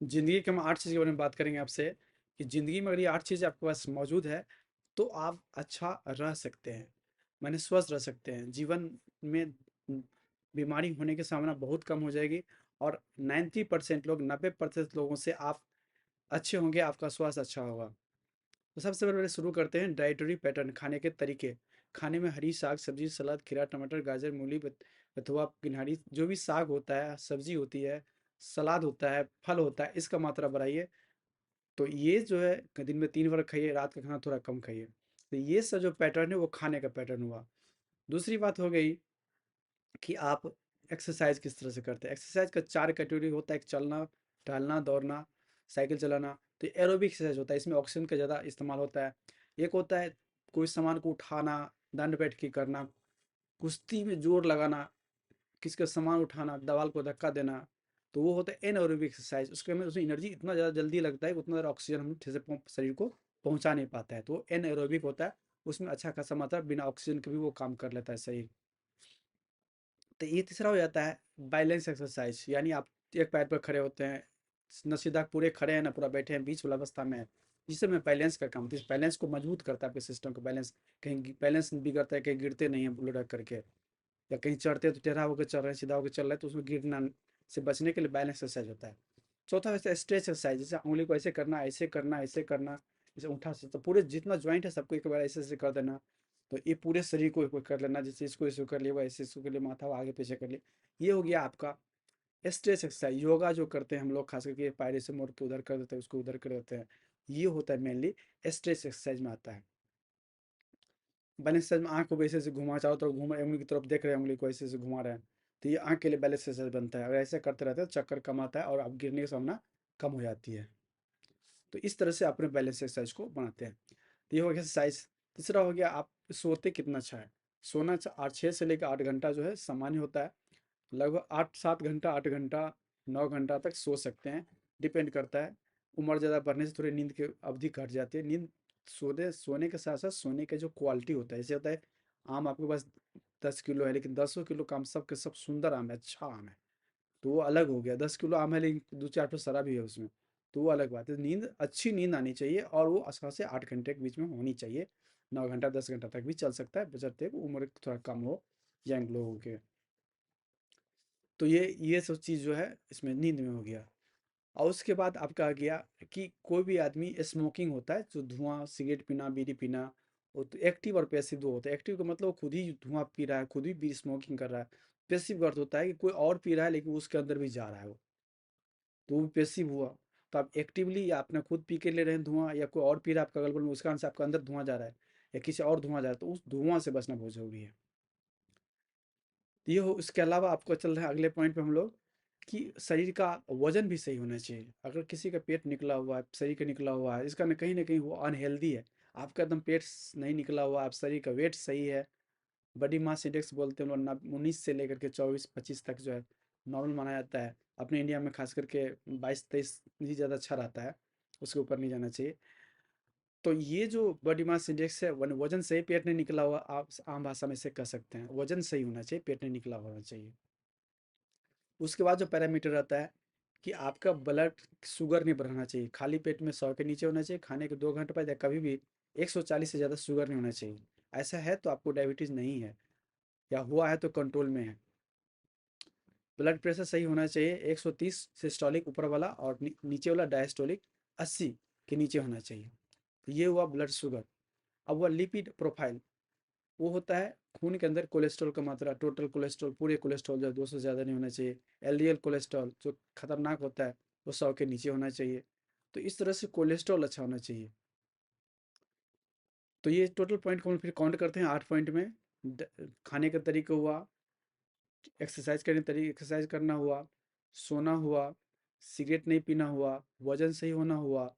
ज़िंदगी के हम 8 चीज़ के बारे में बात करेंगे आपसे कि ज़िंदगी में अगर ये 8 चीज़ें आपके पास मौजूद है, तो आप अच्छा रह सकते हैं, माने स्वस्थ रह सकते हैं। जीवन में बीमारी होने की संभावना बहुत कम हो जाएगी और 90% लोग 90% लोगों से आप अच्छे होंगे, आपका स्वास्थ्य अच्छा होगा। तो सबसे पहले शुरू करते हैं डाइटरी पैटर्न, खाने के तरीके। खाने में हरी साग सब्जी, सलाद, खीरा, टमाटर, गाजर, मूली, बथुआ, किनहरी, जो भी साग होता है, सब्जी होती है, सलाद होता है, फल होता है, इसका मात्रा बढ़ाइए। तो ये जो है दिन में 3 बार खाइए, रात का खाना थोड़ा कम खाइए। तो ये सब जो पैटर्न है वो खाने का पैटर्न हुआ। दूसरी बात हो गई कि आप एक्सरसाइज किस तरह से करते हैं। एक्सरसाइज का 4 कैटेगरी होता है, एक चलना, टहलना, दौड़ना, साइकिल चलाना। तो एरोबिक एक्सरसाइज होता है, इसमें ऑक्सीजन का ज़्यादा इस्तेमाल होता है। एक होता है कोई सामान को उठाना, दंड बैठ के करना, कुश्ती में जोर लगाना, किसी का सामान उठाना, दीवार को धक्का देना। तो वो होता है एनएरोबिक एक्सरसाइज। उसके में उसमें एनर्जी इतना ज़्यादा जल्दी लगता है कि उतना ज़्यादा ऑक्सीजन हम ठीक से शरीर को पहुंचा नहीं पाता है, तो वो एनएरोबिक होता है। उसमें अच्छा खासा मात्रा बिना ऑक्सीजन के भी वो काम कर लेता है शरीर। तो ये तीसरा हो जाता है बैलेंस एक्सरसाइज, यानी आप एक पैर पर खड़े होते हैं, न सीधा पूरे खड़े हैं ना पूरा बैठे हैं, बीच वाला अवस्था में है, जिससे मैं बैलेंस का काम, तो इस बैलेंस को मजबूत करता है आपके सिस्टम को। बैलेंस कहीं बैलेंस बिगड़ता है, कहीं गिरते नहीं है लुढ़क करके, या कहीं चढ़ते हैं तो टेढ़ा होकर चल रहे हैं, सीधा होकर चल रहे हैं, तो उसमें गिरना से बचने के लिए बैलेंस एक्सरसाइज होता है। चौथा वैसे स्ट्रेच एक्सरसाइज, जैसे उंगली को ऐसे करना, ऐसे करना, ऐसे करना, जैसे उठा से तो पूरे जितना ज्वाइंट है सबको एक बार ऐसे ऐसे कर देना। तो ये पूरे शरीर को एक बार कर लेना, जैसे इसको ऐसे कर लिया, ऐसे इसको कर लिया, माथा आगे पीछे कर लिया। ये हो गया आपका स्ट्रेच एक्सरसाइज। योगा जो करते हैं हम लोग, खास करके पैर से मोड़ के उधर कर देते हैं, उसको उधर कर देते हैं, ये होता है मेनली स्ट्रेच एक्सरसाइज में आता है। बैलेंस एक्सरसाइज में आँख को वैसे से घुमा, चारों तरफ घूम, उंगली की तरफ देख रहे हैं, उंगली को ऐसे से घुमा रहे हैं, तो ये आँख के लिए बैलेंस एक्सरसाइज बनता है। अगर ऐसे करते रहते हैं तो चक्कर कम आता है और आप गिरने की संभावना कम हो जाती है। तो इस तरह से अपने बैलेंस एक्सरसाइज को बनाते हैं। तो ये हो गया एक्सरसाइज। तीसरा हो गया आप सोते कितना अच्छा है। सोना 6 से लेकर 8 घंटा जो है सामान्य होता है। लगभग 8 7 घंटा, 8 घंटा, 9 घंटा तक सो सकते हैं। डिपेंड करता है, उम्र ज़्यादा बढ़ने से थोड़ी नींद की अवधि घट जाती है। नींद सोने के साथ साथ सोने का जो क्वालिटी होता है, जैसे होता है आम आपके पास 10 किलो है, लेकिन 10 किलो का आम सब के सब सुंदर आम है, अच्छा आम है, तो वो अलग हो गया। 10 किलो आम है लेकिन 2 4 ठो सड़ा भी है उसमें, तो वो अलग बात है। नींद, अच्छी नींद आनी चाहिए और वो 7 से 8 घंटे के बीच में होनी चाहिए। 9 घंटा 10 घंटा तक भी चल सकता है, बशर्ते उम्र थोड़ा कम हो यंग लोगों के। तो ये सब चीज़ जो है इसमें नींद में हो गया। और उसके बाद आपका आ गया कि कोई भी आदमी स्मोकिंग होता है, जो धुआं, सिगरेट पीना, बीड़ी पीना, वो तो एक्टिव और पैसिव दो होता है। एक्टिव का मतलब वो खुद ही धुआं पी रहा है, खुद ही भी स्मोकिंग कर रहा है। पैसिव का अर्थ होता है कि कोई और पी रहा है लेकिन उसके अंदर भी जा रहा है वो, तो वो पैसिव हुआ। तो आप एक्टिवली या अपना खुद पी के ले रहे हैं धुआं, या कोई और पी रहा है आपका अगल बगल में, उसका से आपका अंदर धुआं जा रहा है, या किसी और धुआं जा रहा है, तो उस धुआं से बचना बहुत जरूरी है। तो ये हो, इसके अलावा आपको चल रहा है अगले पॉइंट पे हम लोग, कि शरीर का वजन भी सही होना चाहिए। अगर किसी का पेट निकला हुआ है, शरीर का निकला हुआ है, इसका ना कहीं वो अनहेल्दी है। आपका एकदम पेट नहीं निकला हुआ, आप शरीर का वेट सही है, बॉडी मास इंडेक्स बोलते हैं हम लोग, 19 से लेकर के 24 25 तक जो है नॉर्मल माना जाता है। अपने इंडिया में खास करके 22 23 ही ज़्यादा अच्छा रहता है, उसके ऊपर नहीं जाना चाहिए। तो ये जो बॉडी मास इंडेक्स है, वजन सही, पेट नहीं निकला हुआ, आप आम भाषा में इसे कह सकते हैं, वजन सही होना चाहिए, पेट नहीं निकला होना चाहिए। उसके बाद जो पैरामीटर रहता है कि आपका ब्लड शुगर नहीं बढ़ना चाहिए। खाली पेट में 100 के नीचे होना चाहिए, खाने के 2 घंटे बाद या कभी भी 140 से ज़्यादा शुगर नहीं होना चाहिए। ऐसा है तो आपको डायबिटीज़ नहीं है, या हुआ है तो कंट्रोल में है। ब्लड प्रेशर सही होना चाहिए, 130 सिस्टोलिक ऊपर वाला, और नीचे वाला डायस्टोलिक 80 के नीचे होना चाहिए। तो ये हुआ ब्लड शुगर। अब हुआ लिपिड प्रोफाइल, वो होता है खून के अंदर कोलेस्ट्रॉल का मात्रा, टोटल कोलेस्ट्रॉल, पूरे कोलेस्ट्रॉल जो है 200 से ज़्यादा नहीं होना चाहिए। एलडीएल कोलेस्ट्रॉल जो खतरनाक होता है, वो 100 के नीचे होना चाहिए। तो इस तरह से कोलेस्ट्रॉल अच्छा होना चाहिए। तो ये टोटल पॉइंट को हम फिर काउंट करते हैं 8 पॉइंट में। खाने का तरीका हुआ, एक्सरसाइज करना हुआ, सोना हुआ, सिगरेट नहीं पीना हुआ, वजन सही होना हुआ,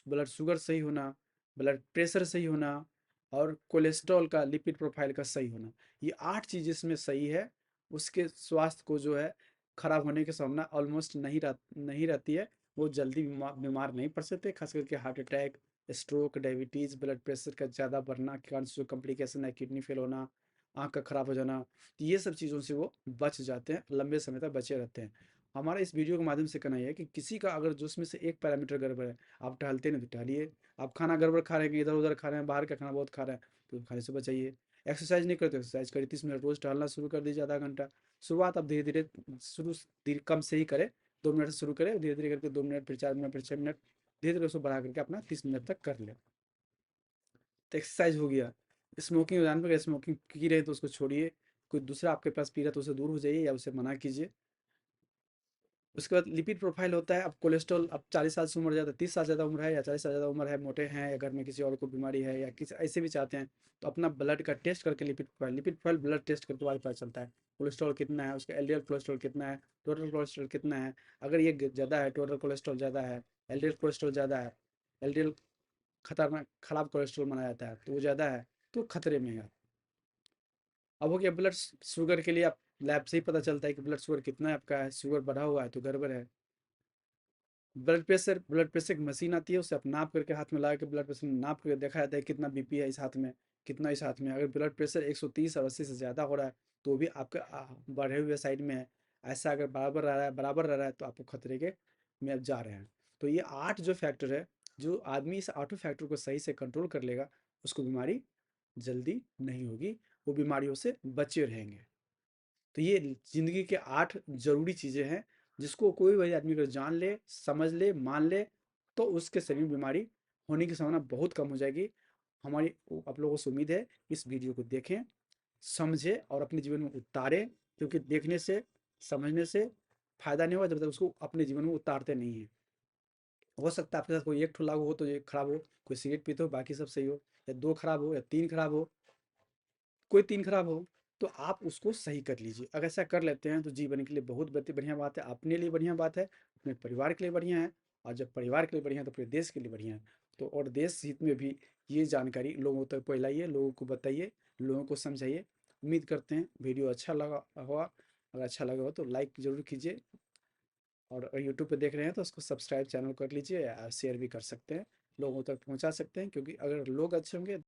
ब्लड शुगर सही होना, ब्लड प्रेशर सही होना, और कोलेस्ट्रॉल का, लिपिड प्रोफाइल का सही होना। ये 8 चीज़ इसमें सही है, उसके स्वास्थ्य को जो है खराब होने की संभावना ऑलमोस्ट नहीं रहती है। वो जल्दी बीमार नहीं पड़ सकते, खास करके heart attack, stroke, diabetes, blood pressure का ज़्यादा बढ़ना के कारण से जो कॉम्प्लिकेशन है, किडनी फेल होना, आँख का खराब हो जाना, तो ये सब चीज़ों से वो बच जाते हैं, लंबे समय तक बचे रहते हैं। हमारा इस वीडियो के माध्यम से कहना यह है कि किसी का अगर जो उसमें से एक पैरामीटर गड़बड़ है, आप टहलते नहीं तो टहलिए। आप खाना गड़बड़ खा रहे हैं, इधर उधर खा रहे हैं, बाहर का खाना बहुत खा रहे हैं, तो खाने से बचाइए। एक्सरसाइज नहीं करते, एक्सरसाइज करिए, 30 मिनट रोज टहलना शुरू कर दीजिए, आधा घंटा। शुरुआत आप धीरे धीरे शुरू धीरे कम से ही करें, 2 मिनट से शुरू करें, धीरे धीरे करके 2 मिनट, फिर 4 मिनट, फिर 6 मिनट, धीरे धीरे उसको बढ़ा करके अपना 30 मिनट तक कर लें। तो एक्सरसाइज हो गया। स्मोकिंग जान पर स्मोकिंग की रहे तो उसको छोड़िए। कोई दूसरा आपके पास पी रहा है तो उससे दूर हो जाइए या उसे मना कीजिए। उसके बाद लिपिड प्रोफाइल होता है। अब कोलेस्ट्रॉल, अब 40 साल से उम्र ज़्यादा, 30 साल ज़्यादा उम्र है या 40 साल ज़्यादा उम्र है, मोटे हैं या घर में किसी और को बीमारी है या किसी ऐसे भी चाहते हैं, तो अपना ब्लड का टेस्ट करके लिपिड प्रोफाइल ब्लड टेस्ट करके बाद पता चलता है कोलेस्ट्रॉल कितना है, उसका एलडीएल कोलेस्ट्रॉल कितना है, टोटल कोलेस्ट्रॉल कितना है। अगर ये ज़्यादा है, टोटल कोलेस्ट्रॉल ज़्यादा है, एलडीएल कोलेस्ट्रॉल ज़्यादा है, एलडीएल खतरनाक खराब कोलेस्ट्रॉल माना जाता है, तो वो ज़्यादा है तो खतरे में है। अब हो गया ब्लड शुगर के लिए, आप लैब से ही पता चलता है कि ब्लड शुगर कितना है आपका, है शुगर बढ़ा हुआ है तो गड़बड़ है। ब्लड प्रेशर की मशीन आती है, उसे आप नाप करके हाथ में लगा के ब्लड प्रेशर नाप करके देखा जाता है कितना बीपी है इस हाथ में, कितना इस हाथ में। अगर ब्लड प्रेशर 130 और 80 से ज़्यादा हो रहा है तो भी आपके बढ़े हुए साइड में है। ऐसा अगर बराबर रह रहा है तो आपको खतरे के में आप जा रहे हैं। तो ये 8 जो फैक्टर है, जो आदमी इस 8 फैक्टर को सही से कंट्रोल कर लेगा, उसको बीमारी जल्दी नहीं होगी, वो बीमारियों से बचे रहेंगे। तो ये ज़िंदगी के 8 ज़रूरी चीज़ें हैं, जिसको कोई भी आदमी अगर जान ले, समझ ले, मान ले, तो उसके शरीर में बीमारी होने की संभावना बहुत कम हो जाएगी। हमारी आप लोगों से उम्मीद है इस वीडियो को देखें, समझें और अपने जीवन में उतारें, क्योंकि देखने से, समझने से फ़ायदा नहीं होगा जब तक उसको अपने जीवन में उतारते नहीं हैं। हो सकता है आपके साथ कोई एक ठो लागू हो तो एक खराब हो, कोई सिगरेट पीते हो बाकी सब सही हो, या 2 खराब हो या 3 खराब हो, कोई 3 खराब हो, तो आप उसको सही कर लीजिए। अगर ऐसा कर लेते हैं तो जीवन के लिए बहुत बढ़िया बात है, अपने लिए बढ़िया बात है, अपने परिवार के लिए बढ़िया है, और जब परिवार के लिए बढ़िया है तो पूरे देश के लिए बढ़िया है। तो और देश हित में भी ये जानकारी लोगों तक फैलाइए, लोगों को बताइए, लोगों को समझाइए। उम्मीद करते हैं वीडियो अच्छा लगा होगा। अगर अच्छा लगा हो तो लाइक ज़रूर कीजिए, और अगर यूट्यूब पे देख रहे हैं तो उसको सब्सक्राइब चैनल कर लीजिए, या शेयर भी कर सकते हैं, लोगों तक पहुँचा सकते हैं, क्योंकि अगर लोग अच्छे होंगे